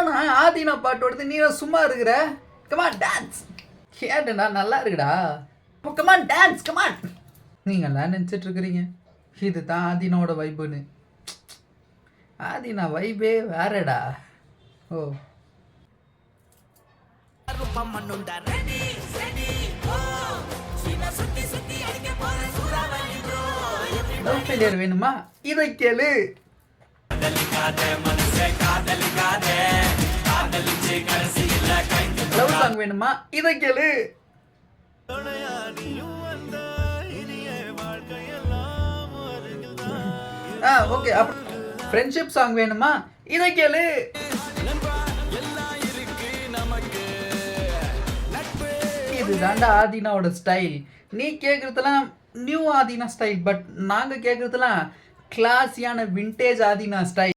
இப்போதான் ஆதினா பாட்டு வருது, நீ சும்மா இருக்கிற. Come on dance. கேட்டுடா நல்லா இருக்குடா. இப்போ கமான் டான்ஸ் கமான். நீங்கள்லாம் நினச்சிட்டு இருக்கிறீங்க இதுதான் ஆதினாவோட வைப்புன்னு. ஆதினா வைபே வேறடா. ஓ லவ் ஃபெயிலியர் வேணுமா? இதை கேளு. லவ் சாங் வேணுமா? இதை கேளு. ஓகே. அப்புறம் ஃப்ரெண்ட்ஷிப் சாங் வேணுமா? இதை கேளு. இதுதான்டா ஆதினாவோட ஸ்டைல். நீ கேட்குறதுலாம் நியூ ஆதினா ஸ்டைல், பட் நாங்கள் கேட்குறதுலாம் கிளாஸியான விண்டேஜ் ஆதினா ஸ்டைல்.